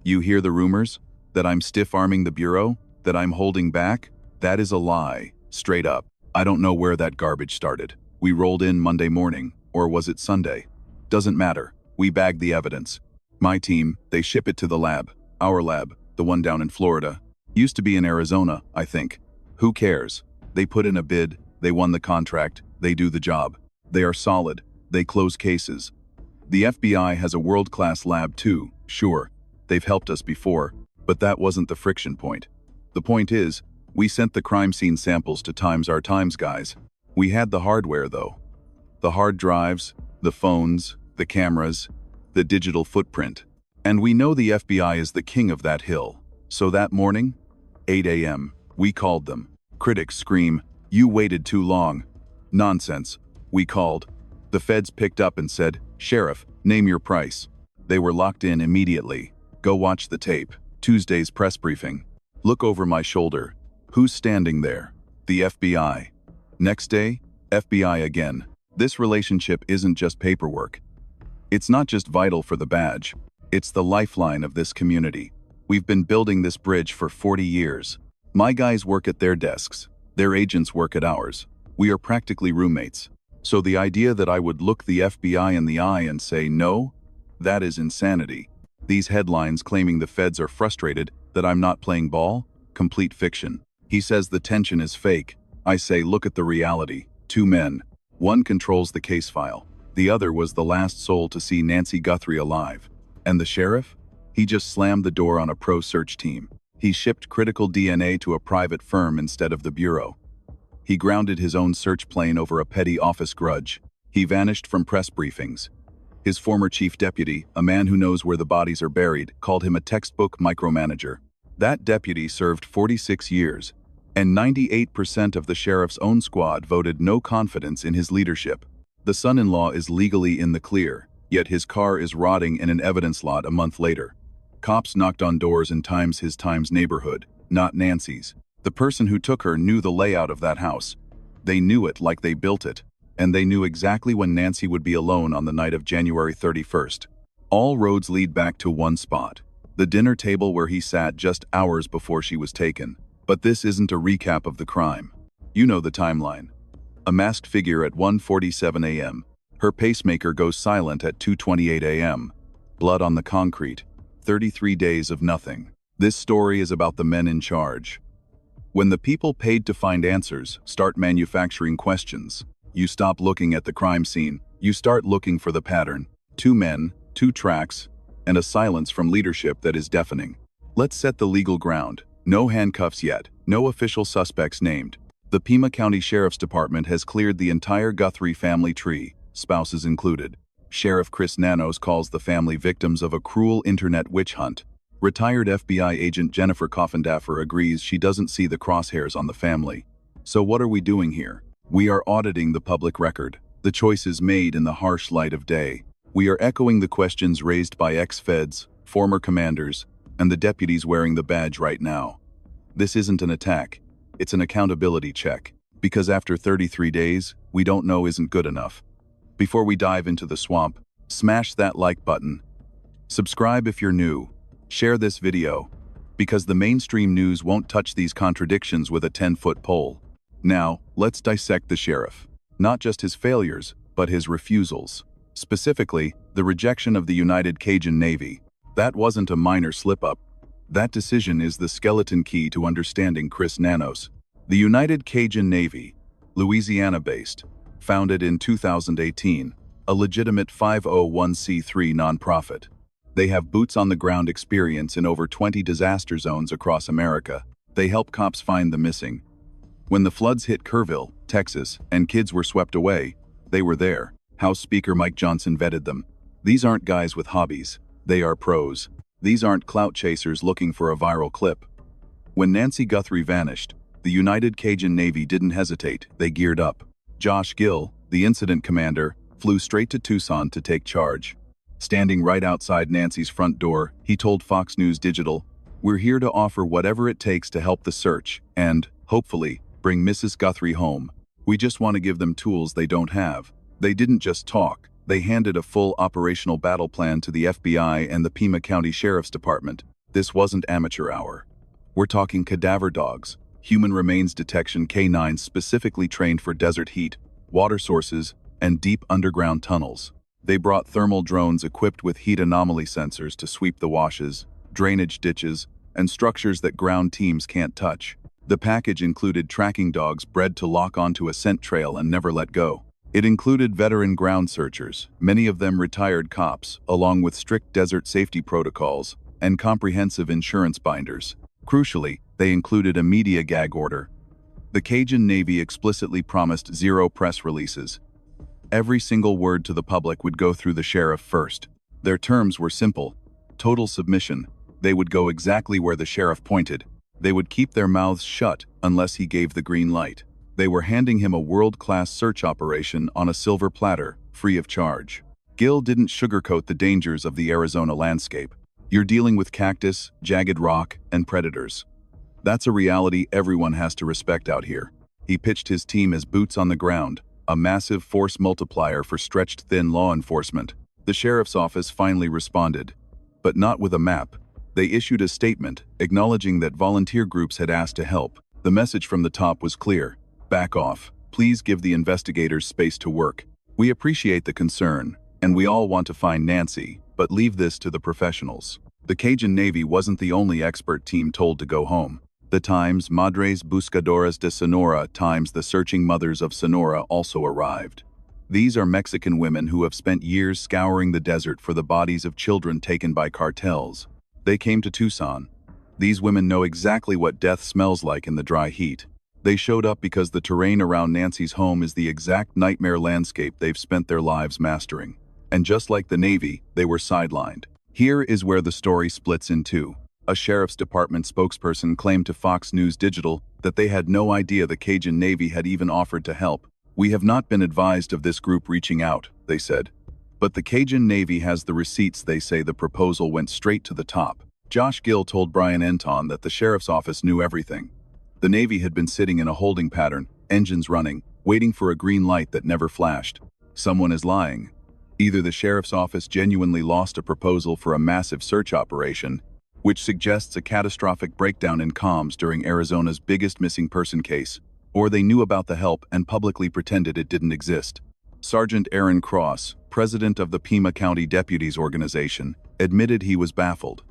You hear the rumors? That I'm stiff-arming the Bureau? That I'm holding back? That is a lie, straight up. I don't know where that garbage started. We rolled in Monday morning, or was it Sunday? Doesn't matter. We bagged the evidence. My team, they ship it to the lab. Our lab, the one down in Florida. Used to be in Arizona, I think. Who cares? They put in a bid, they won the contract, they do the job. They are solid, they close cases. The FBI has a world-class lab too, sure. They've helped us before, but that wasn't the friction point. The point is, we sent the crime scene samples to Times Our Times guys. We had the hardware though. The hard drives, the phones, the cameras, the digital footprint. And we know the FBI is the king of that hill. So that morning, 8 a.m., we called them. Critics scream, "You waited too long." Nonsense. We called. The feds picked up and said, "Sheriff, name your price." They were locked in immediately. Go watch the tape. Tuesday's press briefing. Look over my shoulder. Who's standing there? The FBI. Next day, FBI again. This relationship isn't just paperwork. It's not just vital for the badge. It's the lifeline of this community. We've been building this bridge for 40 years. My guys work at their desks. Their agents work at ours. We are practically roommates. So the idea that I would look the FBI in the eye and say no, that is insanity. These headlines claiming the feds are frustrated that I'm not playing ball? Complete fiction. He says the tension is fake. I say look at the reality. 2 men. One controls the case file. The other was the last soul to see Nancy Guthrie alive. And the sheriff? He just slammed the door on a pro-search team. He shipped critical DNA to a private firm instead of the Bureau. He grounded his own search plane over a petty office grudge. He vanished from press briefings. His former chief deputy, a man who knows where the bodies are buried, called him a textbook micromanager. That deputy served 46 years, and 98% of the sheriff's own squad voted no confidence in his leadership. The son-in-law is legally in the clear, yet his car is rotting in an evidence lot a month later. Cops knocked on doors in his Times neighborhood, not Nancy's. The person who took her knew the layout of that house. They knew it like they built it, and they knew exactly when Nancy would be alone on the night of January 31st. All roads lead back to one spot, the dinner table where he sat just hours before she was taken. But this isn't a recap of the crime. You know the timeline. A masked figure at 1:47 a.m. Her pacemaker goes silent at 2:28 a.m. Blood on the concrete. 33 days of nothing. This story is about the men in charge. When the people paid to find answers start manufacturing questions, you stop looking at the crime scene, you start looking for the pattern. 2 men, 2 tracks, and a silence from leadership that is deafening. Let's set the legal ground. No handcuffs yet, no official suspects named. The Pima County Sheriff's Department has cleared the entire Guthrie family tree, spouses included. Sheriff Chris Nanos calls the family victims of a cruel internet witch hunt. Retired FBI agent Jennifer Coffindaffer agrees she doesn't see the crosshairs on the family. So what are we doing here? We are auditing the public record, the choices made in the harsh light of day. We are echoing the questions raised by ex-feds, former commanders, and the deputies wearing the badge right now. This isn't an attack, it's an accountability check. Because after 33 days, we don't know isn't good enough. Before we dive into the swamp, smash that like button. Subscribe if you're new. Share this video, because the mainstream news won't touch these contradictions with a 10-foot pole. Now, let's dissect the sheriff. Not just his failures, but his refusals. Specifically, the rejection of the United Cajun Navy. That wasn't a minor slip-up. That decision is the skeleton key to understanding Chris Nanos. The United Cajun Navy, Louisiana-based, founded in 2018, a legitimate 501c3 nonprofit. They have boots-on-the-ground experience in over 20 disaster zones across America. They help cops find the missing. When the floods hit Kerrville, Texas, and kids were swept away, they were there. House Speaker Mike Johnson vetted them. These aren't guys with hobbies. They are pros. These aren't clout chasers looking for a viral clip. When Nancy Guthrie vanished, the United Cajun Navy didn't hesitate. They geared up. Josh Gill, the incident commander, flew straight to Tucson to take charge. Standing right outside Nancy's front door, he told Fox News Digital, "We're here to offer whatever it takes to help the search and, hopefully, bring Mrs. Guthrie home. We just want to give them tools they don't have." They didn't just talk. They handed a full operational battle plan to the FBI and the Pima County Sheriff's Department. This wasn't amateur hour. We're talking cadaver dogs, human remains detection canines specifically trained for desert heat, water sources, and deep underground tunnels. They brought thermal drones equipped with heat anomaly sensors to sweep the washes, drainage ditches, and structures that ground teams can't touch. The package included tracking dogs bred to lock onto a scent trail and never let go. It included veteran ground searchers, many of them retired cops, along with strict desert safety protocols and comprehensive insurance binders. Crucially, they included a media gag order. The Cajun Navy explicitly promised 0 press releases. Every single word to the public would go through the sheriff first. Their terms were simple: total submission. They would go exactly where the sheriff pointed. They would keep their mouths shut unless he gave the green light. They were handing him a world-class search operation on a silver platter, free of charge. Gil didn't sugarcoat the dangers of the Arizona landscape. You're dealing with cactus, jagged rock, and predators. That's a reality everyone has to respect out here. He pitched his team as boots on the ground, a massive force multiplier for stretched thin law enforcement. The sheriff's office finally responded, but not with a map. They issued a statement acknowledging that volunteer groups had asked to help. The message from the top was clear: back off. Please give the investigators space to work. We appreciate the concern, and we all want to find Nancy, but leave this to the professionals. The Cajun Navy wasn't the only expert team told to go home. The Times Madres Buscadoras de Sonora Times The Searching Mothers of Sonora also arrived. These are Mexican women who have spent years scouring the desert for the bodies of children taken by cartels. They came to Tucson. These women know exactly what death smells like in the dry heat. They showed up because the terrain around Nancy's home is the exact nightmare landscape they've spent their lives mastering. And just like the Navy, they were sidelined. Here is where the story splits in two. A Sheriff's Department spokesperson claimed to Fox News Digital that they had no idea the Cajun Navy had even offered to help. "We have not been advised of this group reaching out," they said. But the Cajun Navy has the receipts. They say the proposal went straight to the top. Josh Gill told Brian Enton that the sheriff's office knew everything. The Navy had been sitting in a holding pattern, engines running, waiting for a green light that never flashed. Someone is lying. Either the sheriff's office genuinely lost a proposal for a massive search operation, which suggests a catastrophic breakdown in comms during Arizona's biggest missing person case, or they knew about the help and publicly pretended it didn't exist. Sergeant Aaron Cross, president of the Pima County Deputies organization, admitted he was baffled.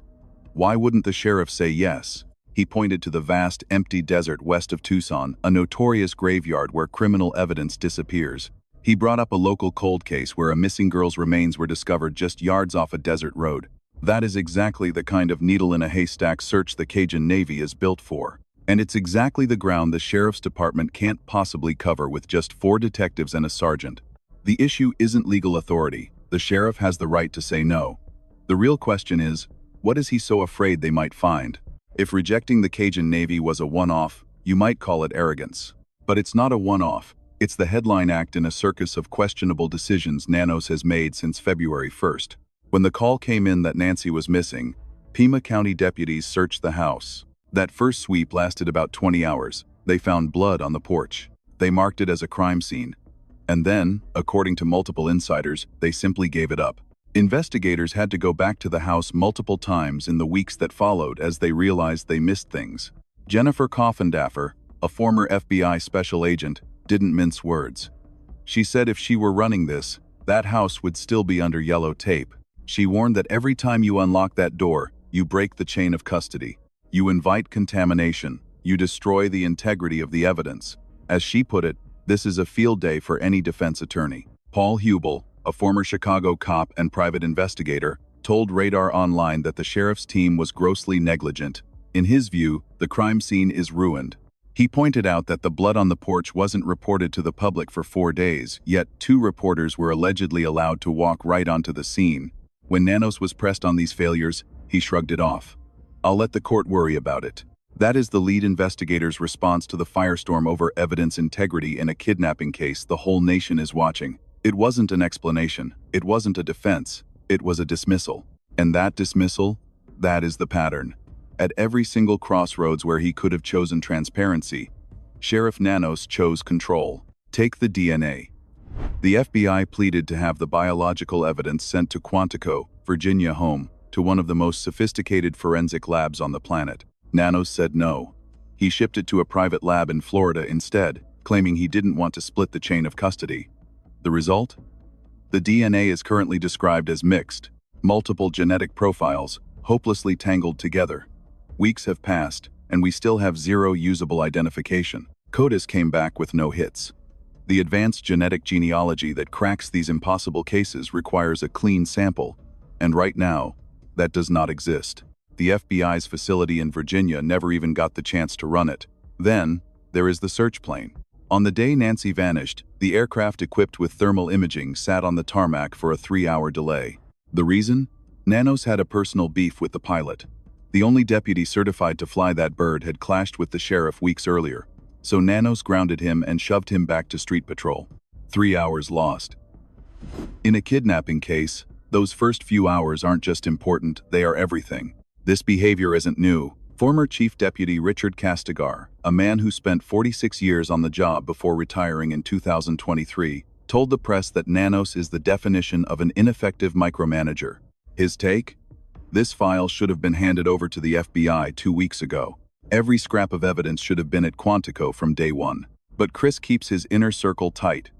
Why wouldn't the sheriff say yes? He pointed to the vast, empty desert west of Tucson, a notorious graveyard where criminal evidence disappears. He brought up a local cold case where a missing girl's remains were discovered just yards off a desert road. That is exactly the kind of needle-in-a-haystack search the Cajun Navy is built for. And it's exactly the ground the sheriff's department can't possibly cover with just 4 detectives and a sergeant. The issue isn't legal authority. The sheriff has the right to say no. The real question is, what is he so afraid they might find? If rejecting the Cajun Navy was a one-off, you might call it arrogance. But it's not a one-off. It's the headline act in a circus of questionable decisions Nanos has made since February 1st. When the call came in that Nancy was missing, Pima County deputies searched the house. That first sweep lasted about 20 hours. They found blood on the porch. They marked it as a crime scene. And then, according to multiple insiders, they simply gave it up. Investigators had to go back to the house multiple times in the weeks that followed as they realized they missed things. Jennifer Coffindaffer, a former FBI special agent, didn't mince words. She said if she were running this, that house would still be under yellow tape. She warned that every time you unlock that door, you break the chain of custody. You invite contamination. You destroy the integrity of the evidence. As she put it, this is a field day for any defense attorney. Paul Hubel, a former Chicago cop and private investigator, told Radar Online that the sheriff's team was grossly negligent. In his view, the crime scene is ruined. He pointed out that the blood on the porch wasn't reported to the public for 4 days, yet 2 reporters were allegedly allowed to walk right onto the scene. When Nanos was pressed on these failures, he shrugged it off. "I'll let the court worry about it." That is the lead investigator's response to the firestorm over evidence integrity in a kidnapping case the whole nation is watching. It wasn't an explanation. It wasn't a defense. It was a dismissal. And that dismissal, that is the pattern. At every single crossroads where he could have chosen transparency, Sheriff Nanos chose control. Take the DNA. The FBI pleaded to have the biological evidence sent to Quantico, Virginia home, to one of the most sophisticated forensic labs on the planet. Nanos said no. He shipped it to a private lab in Florida instead, claiming he didn't want to split the chain of custody. The result? The DNA is currently described as mixed, multiple genetic profiles, hopelessly tangled together. Weeks have passed, and we still have zero usable identification. CODIS came back with no hits. The advanced genetic genealogy that cracks these impossible cases requires a clean sample, and right now, that does not exist. The FBI's facility in Virginia never even got the chance to run it. Then, there is the search plane. On the day Nancy vanished, the aircraft equipped with thermal imaging sat on the tarmac for a 3-hour delay. The reason? Nanos had a personal beef with the pilot. The only deputy certified to fly that bird had clashed with the sheriff weeks earlier, so Nanos grounded him and shoved him back to street patrol. 3 hours lost. In a kidnapping case, those first few hours aren't just important, they are everything. This behavior isn't new. Former Chief Deputy Richard Castigar, a man who spent 46 years on the job before retiring in 2023, told the press that Nanos is the definition of an ineffective micromanager. His take? This file should have been handed over to the FBI 2 weeks ago. Every scrap of evidence should have been at Quantico from day one. But Chris keeps his inner circle tight.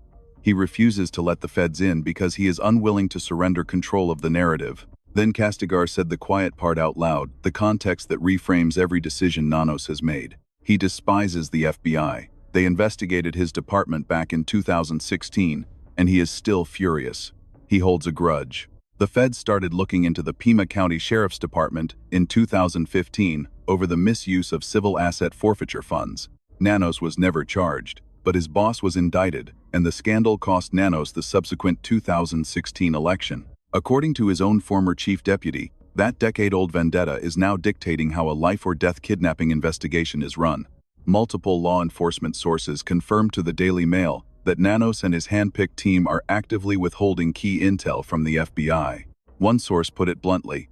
He refuses to let the feds in because he is unwilling to surrender control of the narrative. Then Castigar said the quiet part out loud, the context that reframes every decision Nanos has made. He despises the FBI. They investigated his department back in 2016, and he is still furious. He holds a grudge. The feds started looking into the Pima County Sheriff's Department in 2015 over the misuse of civil asset forfeiture funds. Nanos was never charged, but his boss was indicted, and the scandal cost Nanos the subsequent 2016 election. According to his own former chief deputy, that decade-old vendetta is now dictating how a life-or-death kidnapping investigation is run. Multiple law enforcement sources confirmed to the Daily Mail that Nanos and his hand-picked team are actively withholding key intel from the FBI. One source put it bluntly,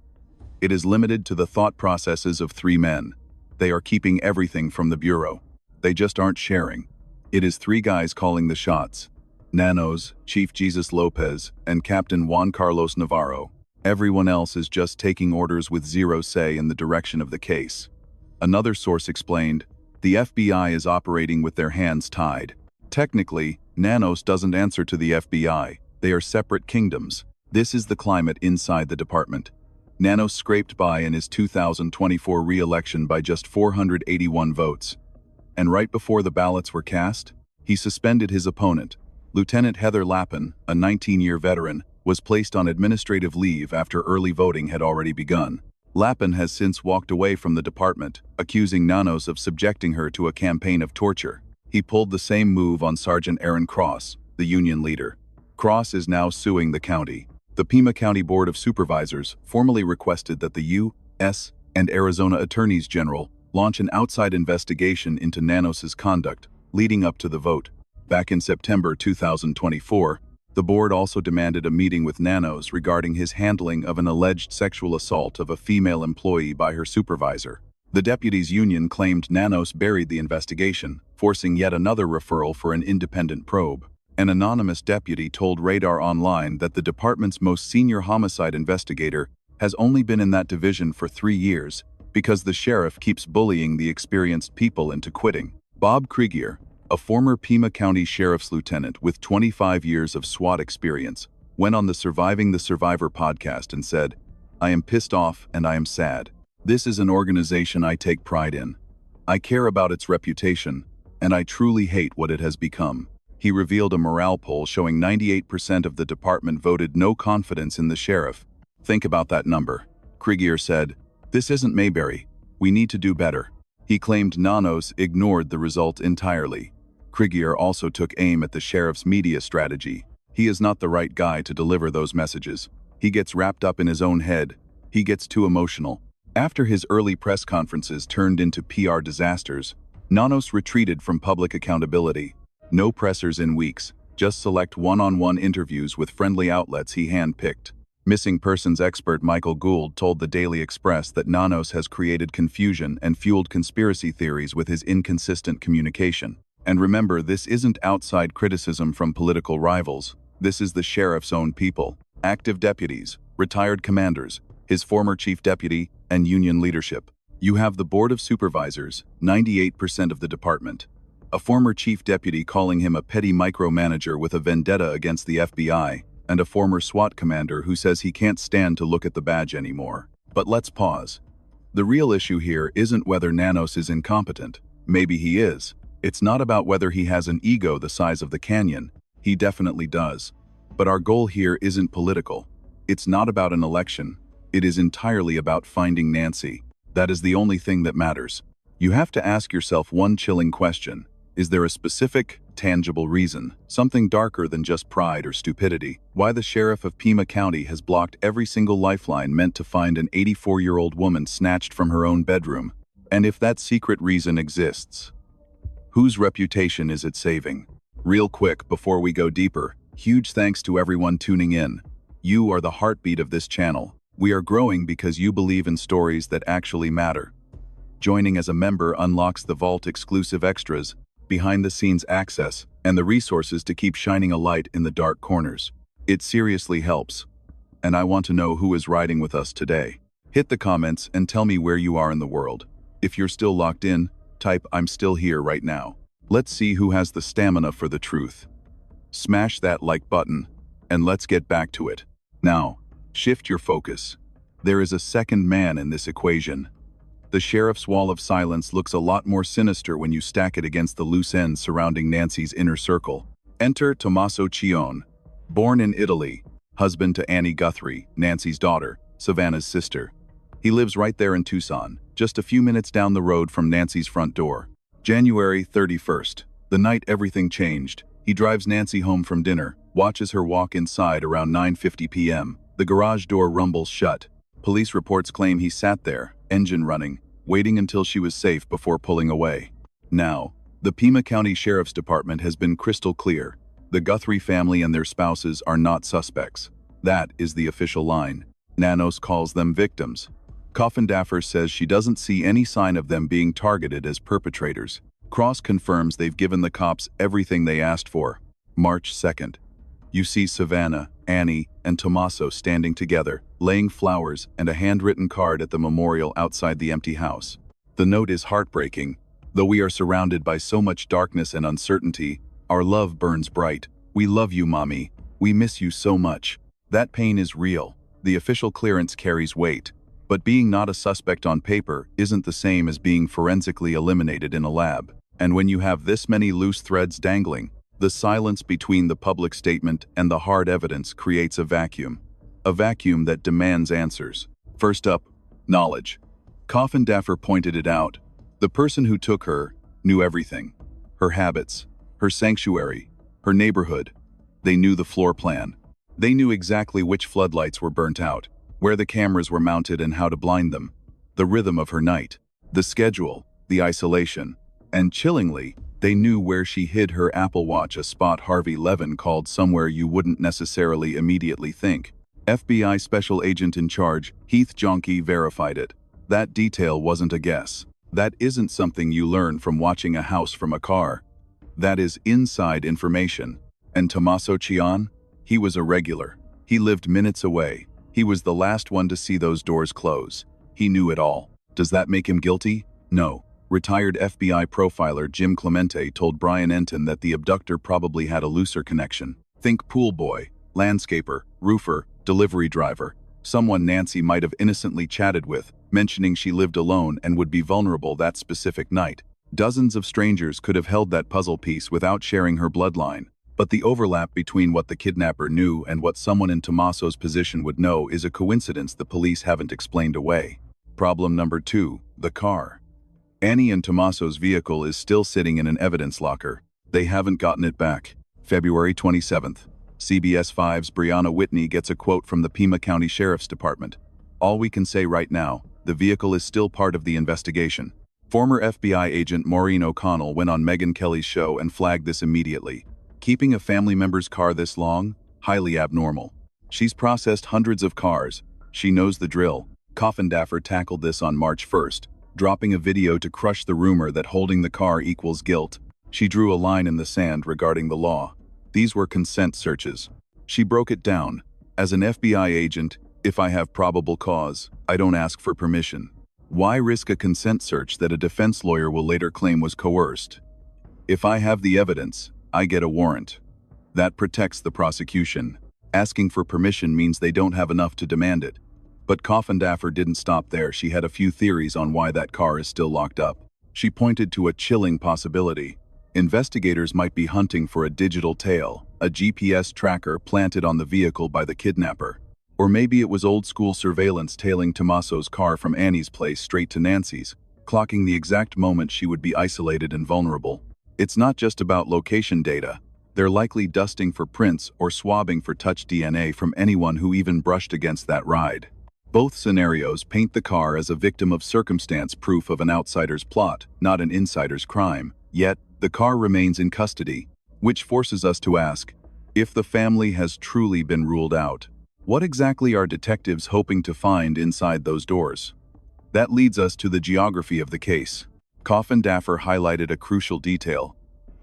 "It is limited to the thought processes of 3 men. They are keeping everything from the Bureau. They just aren't sharing. It is 3 guys calling the shots. Nanos, Chief Jesus Lopez, and Captain Juan Carlos Navarro. Everyone else is just taking orders with zero say in the direction of the case." Another source explained, "The FBI is operating with their hands tied. Technically, Nanos doesn't answer to the FBI. They are separate kingdoms. This is the climate inside the department." Nanos scraped by in his 2024 re-election by just 481 votes. And right before the ballots were cast, he suspended his opponent. Lieutenant Heather Lappin, a 19-year veteran, was placed on administrative leave after early voting had already begun. Lappin has since walked away from the department, accusing Nanos of subjecting her to a campaign of torture. He pulled the same move on Sergeant Aaron Cross, the union leader. Cross is now suing the county. The Pima County Board of Supervisors formally requested that the U.S. and Arizona Attorneys General launch an outside investigation into Nanos's conduct, leading up to the vote. Back in September 2024, the board also demanded a meeting with Nanos regarding his handling of an alleged sexual assault of a female employee by her supervisor. The deputies' union claimed Nanos buried the investigation, forcing yet another referral for an independent probe. An anonymous deputy told Radar Online that the department's most senior homicide investigator has only been in that division for 3 years because the sheriff keeps bullying the experienced people into quitting. Bob Kriegier, a former Pima County Sheriff's lieutenant with 25 years of SWAT experience, went on the Surviving the Survivor podcast and said, "I am pissed off and I am sad. This is an organization I take pride in. I care about its reputation, and I truly hate what it has become." He revealed a morale poll showing 98% of the department voted no confidence in the sheriff. Think about that number. Kriegier said, "This isn't Mayberry. We need to do better." He claimed Nanos ignored the result entirely. Kriegier also took aim at the sheriff's media strategy. He is not the right guy to deliver those messages. He gets wrapped up in his own head. He gets too emotional. After his early press conferences turned into PR disasters, Nanos retreated from public accountability. No pressers in weeks, just select one-on-one interviews with friendly outlets he handpicked. Missing persons expert Michael Gould told the Daily Express that Nanos has created confusion and fueled conspiracy theories with his inconsistent communication. And remember, this isn't outside criticism from political rivals. This is the sheriff's own people, active deputies, retired commanders, his former chief deputy, and union leadership. You have the board of supervisors, 98% of the department. A former chief deputy calling him a petty micromanager with a vendetta against the FBI, and a former SWAT commander who says he can't stand to look at the badge anymore. But let's pause. The real issue here isn't whether Nanos is incompetent. Maybe he is. It's not about whether he has an ego the size of the canyon. He definitely does. But our goal here isn't political. It's not about an election. It is entirely about finding Nancy. That is the only thing that matters. You have to ask yourself one chilling question. Is there a specific, tangible reason, something darker than just pride or stupidity, why the sheriff of Pima County has blocked every single lifeline meant to find an 84-year-old woman snatched from her own bedroom? And if that secret reason exists, whose reputation is it saving? Real quick, before we go deeper, huge thanks to everyone tuning in. You are the heartbeat of this channel. We are growing because you believe in stories that actually matter. Joining as a member unlocks the Vault exclusive extras, behind-the-scenes access, and the resources to keep shining a light in the dark corners. It seriously helps. And I want to know who is riding with us today. Hit the comments and tell me where you are in the world. If you're still locked in, type "I'm still here" right now. Let's see who has the stamina for the truth. Smash that like button, and let's get back to it. Now, shift your focus. There is a second man in this equation. The sheriff's wall of silence looks a lot more sinister when you stack it against the loose ends surrounding Nancy's inner circle. Enter Tommaso Cione. Born in Italy, husband to Annie Guthrie, Nancy's daughter, Savannah's sister. He lives right there in Tucson, just a few minutes down the road from Nancy's front door. January 31st, the night everything changed. He drives Nancy home from dinner, watches her walk inside around 9:50 p.m. The garage door rumbles shut. Police reports claim he sat there, engine running, waiting until she was safe before pulling away. Now, the Pima County Sheriff's Department has been crystal clear. The Guthrie family and their spouses are not suspects. That is the official line. Nanos calls them victims. Coffindaffer says she doesn't see any sign of them being targeted as perpetrators. Cross confirms they've given the cops everything they asked for. March 2nd. You see Savannah, Annie, and Tommaso standing together, laying flowers and a handwritten card at the memorial outside the empty house. The note is heartbreaking. Though we are surrounded by so much darkness and uncertainty, our love burns bright. We love you, Mommy. We miss you so much. That pain is real. The official clearance carries weight. But being not a suspect on paper isn't the same as being forensically eliminated in a lab. And when you have this many loose threads dangling, the silence between the public statement and the hard evidence creates a vacuum that demands answers. First up, knowledge. Coffindaffer pointed it out. The person who took her knew everything. Her habits, her sanctuary, her neighborhood. They knew the floor plan. They knew exactly which floodlights were burnt out, where the cameras were mounted and how to blind them, the rhythm of her night, the schedule, the isolation, and chillingly, they knew where she hid her Apple Watch, a spot Harvey Levin called somewhere you wouldn't necessarily immediately think. FBI Special Agent in Charge, Heath Jonke, verified it. That detail wasn't a guess. That isn't something you learn from watching a house from a car. That is inside information. And Tommaso Cione? He was a regular. He lived minutes away. He was the last one to see those doors close. He knew it all. Does that make him guilty? No. Retired FBI profiler Jim Clemente told Brian Enton that the abductor probably had a looser connection. Think pool boy, landscaper, roofer, delivery driver, someone Nancy might have innocently chatted with, mentioning she lived alone and would be vulnerable that specific night. Dozens of strangers could have held that puzzle piece without sharing her bloodline. But the overlap between what the kidnapper knew and what someone in Tommaso's position would know is a coincidence the police haven't explained away. Problem number 2, the car. Annie and Tommaso's vehicle is still sitting in an evidence locker. They haven't gotten it back. February 27th. CBS 5's Brianna Whitney gets a quote from the Pima County Sheriff's Department. All we can say right now, the vehicle is still part of the investigation. Former FBI agent Maureen O'Connell went on Megyn Kelly's show and flagged this immediately. Keeping a family member's car this long? Highly abnormal. She's processed hundreds of cars. She knows the drill. Coffindaffer tackled this on March 1st, dropping a video to crush the rumor that holding the car equals guilt. She drew a line in the sand regarding the law. These were consent searches. She broke it down. As an FBI agent, If I have probable cause, I don't ask for permission. Why risk a consent search that a defense lawyer will later claim was coerced? If I have the evidence, I get a warrant. That protects the prosecution. Asking for permission means they don't have enough to demand it. But Coffindaffer didn't stop there. She had a few theories on why that car is still locked up. She pointed to a chilling possibility. Investigators might be hunting for a digital tail, a GPS tracker planted on the vehicle by the kidnapper. Or maybe it was old-school surveillance tailing Tommaso's car from Annie's place straight to Nancy's, clocking the exact moment she would be isolated and vulnerable. It's not just about location data. They're likely dusting for prints or swabbing for touch DNA from anyone who even brushed against that ride. Both scenarios paint the car as a victim of circumstance, proof of an outsider's plot, not an insider's crime. Yet, the car remains in custody, which forces us to ask, if the family has truly been ruled out, what exactly are detectives hoping to find inside those doors? That leads us to the geography of the case. Coffindaffer highlighted a crucial detail.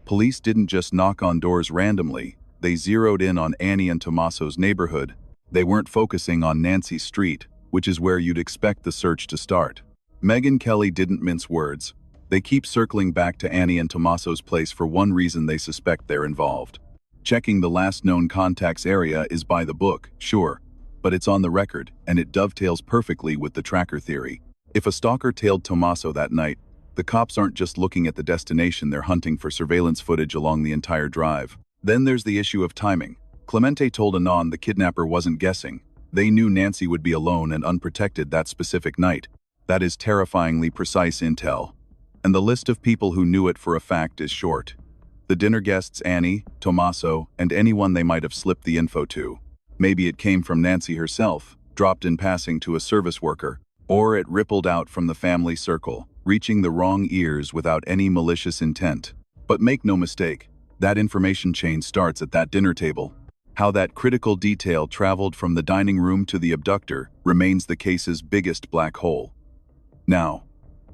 Police didn't just knock on doors randomly, they zeroed in on Annie and Tommaso's neighborhood. They weren't focusing on Nancy Street, which is where you'd expect the search to start. Megyn Kelly didn't mince words. They keep circling back to Annie and Tommaso's place for one reason: they suspect they're involved. Checking the last known contacts area is by the book, sure, but it's on the record, and it dovetails perfectly with the tracker theory. If a stalker tailed Tommaso that night, the cops aren't just looking at the destination, they're hunting for surveillance footage along the entire drive. Then there's the issue of timing. Clemente told Anon the kidnapper wasn't guessing. They knew Nancy would be alone and unprotected that specific night. That is terrifyingly precise intel. And the list of people who knew it for a fact is short. The dinner guests Annie, Tommaso, and anyone they might have slipped the info to. Maybe it came from Nancy herself, dropped in passing to a service worker, or it rippled out from the family circle, reaching the wrong ears without any malicious intent. But make no mistake, that information chain starts at that dinner table. How that critical detail traveled from the dining room to the abductor remains the case's biggest black hole. Now,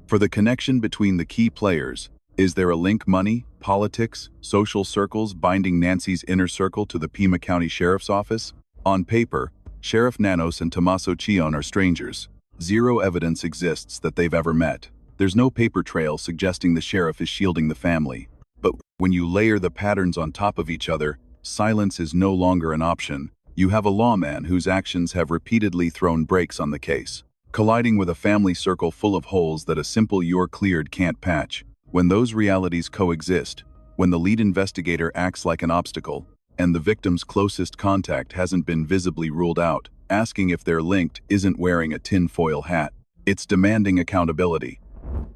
for the connection between the key players, is there a link: money, politics, social circles binding Nancy's inner circle to the Pima County Sheriff's Office? On paper, Sheriff Nanos and Tommaso Chion are strangers. Zero evidence exists that they've ever met. There's no paper trail suggesting the sheriff is shielding the family. But when you layer the patterns on top of each other, silence is no longer an option. You have a lawman whose actions have repeatedly thrown brakes on the case, colliding with a family circle full of holes that a simple "you're cleared" can't patch. When those realities coexist, when the lead investigator acts like an obstacle, and the victim's closest contact hasn't been visibly ruled out, asking if they're linked isn't wearing a tinfoil hat. It's demanding accountability.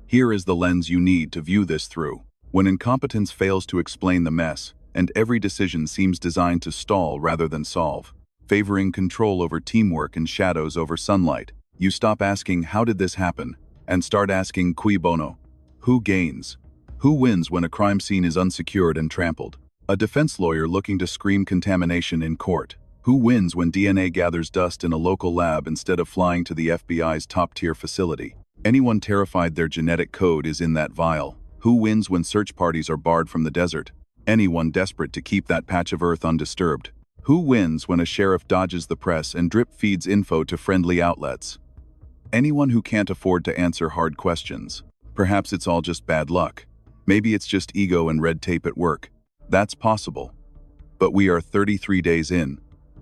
Here is the lens you need to view this through. When incompetence fails to explain the mess, and every decision seems designed to stall rather than solve, favoring control over teamwork and shadows over sunlight, you stop asking "how did this happen?" and start asking "cui bono?" Who gains? Who wins when a crime scene is unsecured and trampled? A defense lawyer looking to scream contamination in court. Who wins when DNA gathers dust in a local lab instead of flying to the FBI's top-tier facility? Anyone terrified their genetic code is in that vial. Who wins when search parties are barred from the desert? Anyone desperate to keep that patch of earth undisturbed. Who wins when a sheriff dodges the press and drip feeds info to friendly outlets? Anyone who can't afford to answer hard questions. Perhaps it's all just bad luck. Maybe it's just ego and red tape at work. That's possible. But we are 33 days in.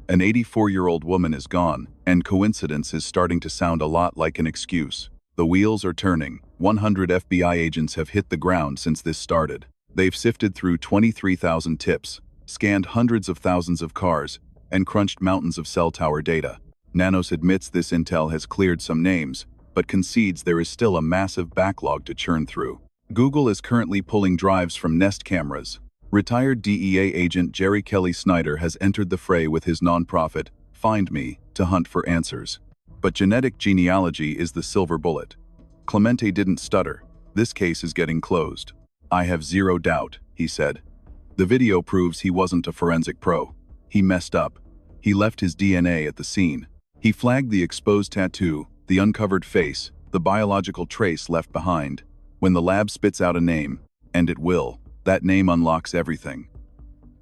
An 84-year-old woman is gone, and coincidence is starting to sound a lot like an excuse. The wheels are turning. 100 FBI agents have hit the ground since this started. They've sifted through 23,000 tips, scanned hundreds of thousands of cars, and crunched mountains of cell tower data. Nanos admits this intel has cleared some names, but concedes there is still a massive backlog to churn through. Google is currently pulling drives from Nest cameras. Retired DEA agent Jerry Kelly Snyder has entered the fray with his nonprofit, Find Me, to hunt for answers. But genetic genealogy is the silver bullet. Clemente didn't stutter. This case is getting closed. I have zero doubt, he said. The video proves he wasn't a forensic pro. He messed up. He left his DNA at the scene. He flagged the exposed tattoo, the uncovered face, the biological trace left behind. When the lab spits out a name, and it will, that name unlocks everything.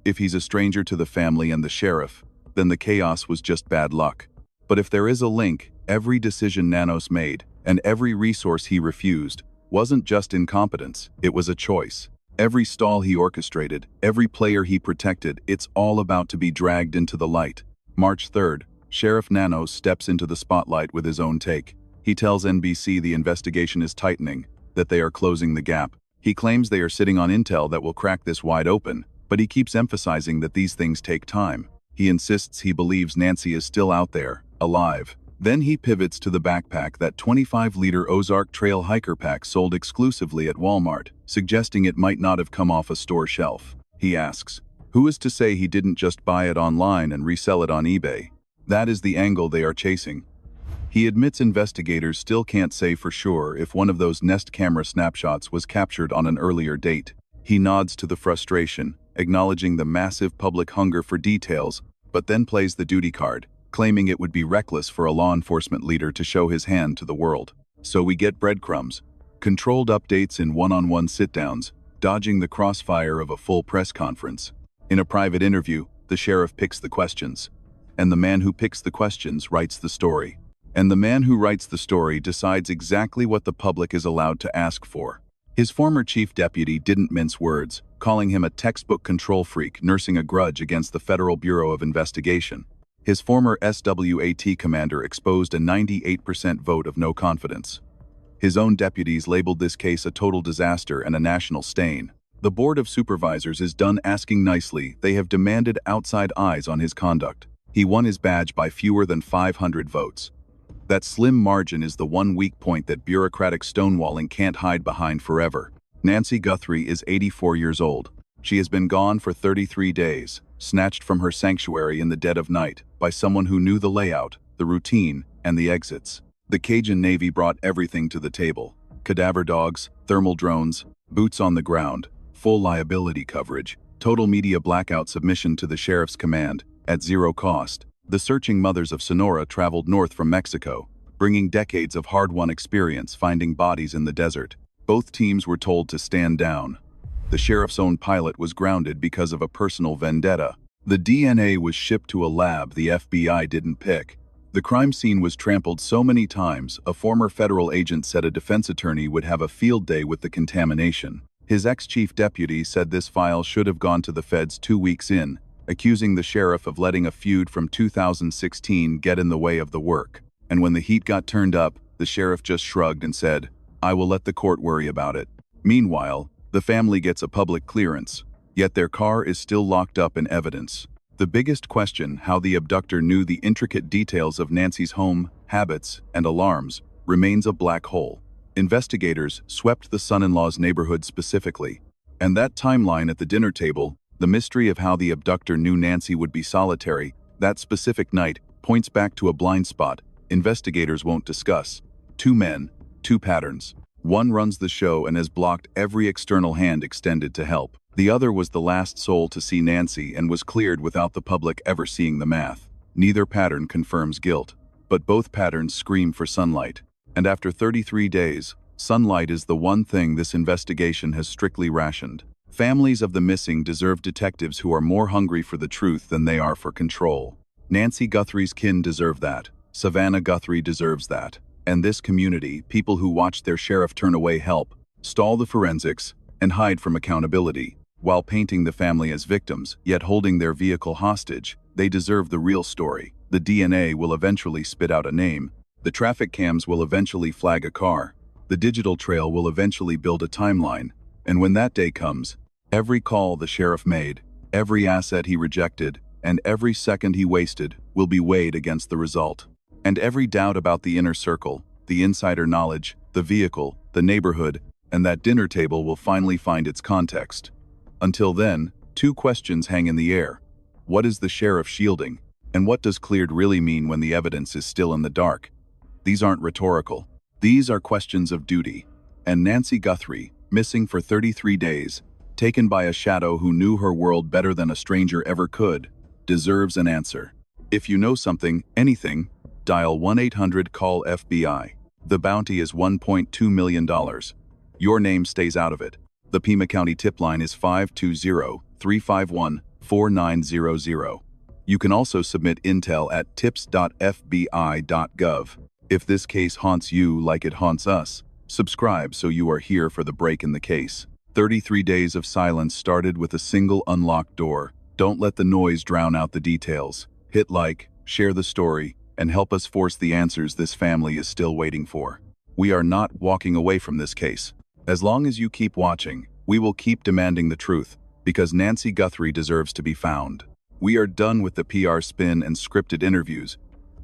If he's a stranger to the family and the sheriff, then the chaos was just bad luck. But if there is a link, every decision Nanos made, and every resource he refused, wasn't just incompetence, it was a choice. Every stall he orchestrated, every player he protected, it's all about to be dragged into the light. March 3rd, Sheriff Nanos steps into the spotlight with his own take. He tells NBC the investigation is tightening, that they are closing the gap. He claims they are sitting on intel that will crack this wide open, but he keeps emphasizing that these things take time. He insists he believes Nancy is still out there, alive. Then he pivots to the backpack, that 25-liter Ozark Trail hiker pack sold exclusively at Walmart, suggesting it might not have come off a store shelf. He asks, who is to say he didn't just buy it online and resell it on eBay? That is the angle they are chasing. He admits investigators still can't say for sure if one of those Nest camera snapshots was captured on an earlier date. He nods to the frustration, acknowledging the massive public hunger for details, but then plays the duty card, claiming it would be reckless for a law enforcement leader to show his hand to the world. So we get breadcrumbs, controlled updates in one-on-one sit-downs, dodging the crossfire of a full press conference. In a private interview, the sheriff picks the questions, and the man who picks the questions writes the story. And the man who writes the story decides exactly what the public is allowed to ask for. His former chief deputy didn't mince words, calling him a textbook control freak nursing a grudge against the Federal Bureau of Investigation. His former SWAT commander exposed a 98% vote of no confidence. His own deputies labeled this case a total disaster and a national stain. The Board of Supervisors is done asking nicely. They have demanded outside eyes on his conduct. He won his badge by fewer than 500 votes. That slim margin is the one weak point that bureaucratic stonewalling can't hide behind forever. Nancy Guthrie is 84 years old. She has been gone for 33 days, snatched from her sanctuary in the dead of night by someone who knew the layout, the routine, and the exits. The Cajun Navy brought everything to the table: cadaver dogs, thermal drones, boots on the ground, full liability coverage, total media blackout submission to the sheriff's command, at zero cost. The searching mothers of Sonora traveled north from Mexico, bringing decades of hard-won experience finding bodies in the desert. Both teams were told to stand down. The sheriff's own pilot was grounded because of a personal vendetta. The DNA was shipped to a lab the FBI didn't pick. The crime scene was trampled so many times, a former federal agent said a defense attorney would have a field day with the contamination. His ex-chief deputy said this file should have gone to the feds 2 weeks in, accusing the sheriff of letting a feud from 2016 get in the way of the work. And when the heat got turned up, the sheriff just shrugged and said, "I will let the court worry about it." Meanwhile, the family gets a public clearance, yet their car is still locked up in evidence. The biggest question, how the abductor knew the intricate details of Nancy's home, habits, and alarms, remains a black hole. Investigators swept the son-in-law's neighborhood specifically, and that timeline at the dinner table, the mystery of how the abductor knew Nancy would be solitary that specific night, points back to a blind spot investigators won't discuss. 2 men, 2 patterns. One runs the show and has blocked every external hand extended to help. The other was the last soul to see Nancy and was cleared without the public ever seeing the math. Neither pattern confirms guilt, but both patterns scream for sunlight. And after 33 days, sunlight is the one thing this investigation has strictly rationed. Families of the missing deserve detectives who are more hungry for the truth than they are for control. Nancy Guthrie's kin deserve that. Savannah Guthrie deserves that. And this community, people who watch their sheriff turn away help, stall the forensics, and hide from accountability, while painting the family as victims, yet holding their vehicle hostage, they deserve the real story. The DNA will eventually spit out a name. The traffic cams will eventually flag a car. The digital trail will eventually build a timeline. And when that day comes, every call the sheriff made, every asset he rejected, and every second he wasted will be weighed against the result. And every doubt about the inner circle, the insider knowledge, the vehicle, the neighborhood, and that dinner table will finally find its context. Until then, 2 questions hang in the air. What is the sheriff shielding? And what does cleared really mean when the evidence is still in the dark? These aren't rhetorical. These are questions of duty. And Nancy Guthrie, missing for 33 days, taken by a shadow who knew her world better than a stranger ever could, deserves an answer. If you know something, anything, dial 1-800-CALL-FBI. The bounty is $1.2 million. Your name stays out of it. The Pima County tip line is 520-351-4900. You can also submit intel at tips.fbi.gov. If this case haunts you like it haunts us, subscribe so you are here for the break in the case. 33 days of silence started with a single unlocked door. Don't let the noise drown out the details. Hit like, share the story, and help us force the answers this family is still waiting for. We are not walking away from this case. As long as you keep watching, we will keep demanding the truth, because Nancy Guthrie deserves to be found. We are done with the PR spin and scripted interviews.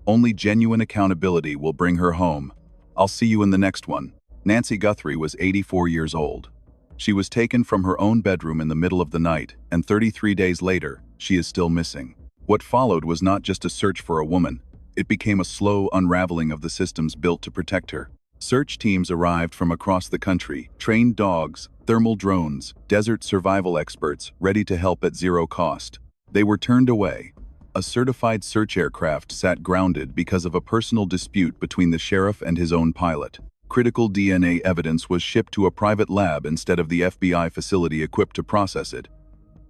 Only genuine accountability will bring her home. I'll see you in the next one. Nancy Guthrie was 84 years old. She was taken from her own bedroom in the middle of the night, and 33 days later, she is still missing. What followed was not just a search for a woman. It became a slow unraveling of the systems built to protect her. Search teams arrived from across the country, trained dogs, thermal drones, desert survival experts ready to help at zero cost. They were turned away. A certified search aircraft sat grounded because of a personal dispute between the sheriff and his own pilot. Critical DNA evidence was shipped to a private lab instead of the FBI facility equipped to process it.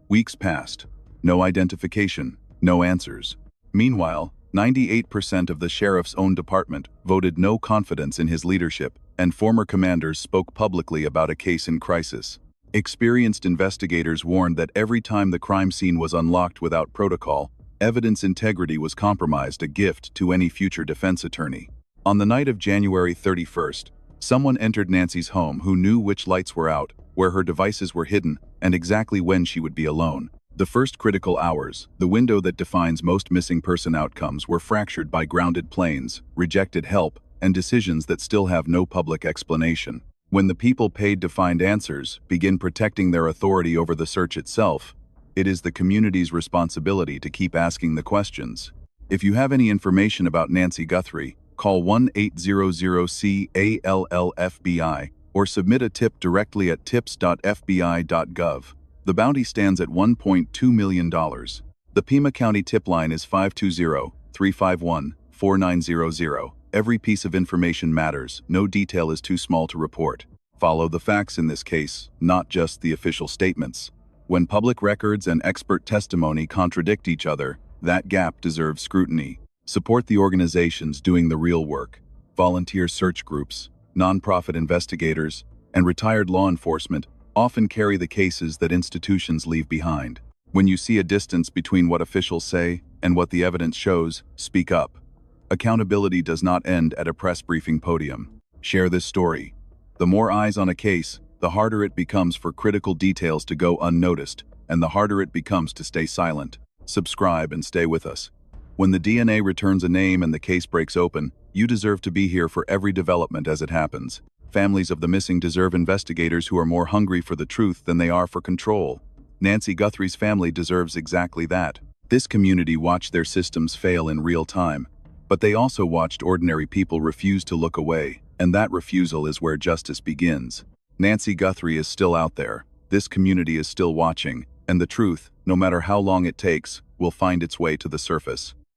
Weeks passed. No identification, no answers. Meanwhile, 98% of the sheriff's own department voted no confidence in his leadership, and former commanders spoke publicly about a case in crisis. Experienced investigators warned that every time the crime scene was unlocked without protocol, evidence integrity was compromised, a gift to any future defense attorney. On the night of January 31st, someone entered Nancy's home who knew which lights were out, where her devices were hidden, and exactly when she would be alone. The first critical hours, the window that defines most missing person outcomes, were fractured by grounded planes, rejected help, and decisions that still have no public explanation. When the people paid to find answers begin protecting their authority over the search itself, it is the community's responsibility to keep asking the questions. If you have any information about Nancy Guthrie, call 1-800-CALL-FBI or submit a tip directly at tips.fbi.gov. The bounty stands at $1.2 million. The Pima County tip line is 520-351-4900. Every piece of information matters. No detail is too small to report. Follow the facts in this case, not just the official statements. When public records and expert testimony contradict each other, that gap deserves scrutiny. Support the organizations doing the real work. Volunteer search groups, nonprofit investigators, and retired law enforcement often carry the cases that institutions leave behind. When you see a distance between what officials say and what the evidence shows, speak up. Accountability does not end at a press briefing podium. Share this story. The more eyes on a case, the harder it becomes for critical details to go unnoticed, and the harder it becomes to stay silent. Subscribe and stay with us. When the DNA returns a name and the case breaks open, you deserve to be here for every development as it happens. Families of the missing deserve investigators who are more hungry for the truth than they are for control. Nancy Guthrie's family deserves exactly that. This community watched their systems fail in real time, but they also watched ordinary people refuse to look away, and that refusal is where justice begins. Nancy Guthrie is still out there. This community is still watching, and the truth, no matter how long it takes, will find its way to the surface.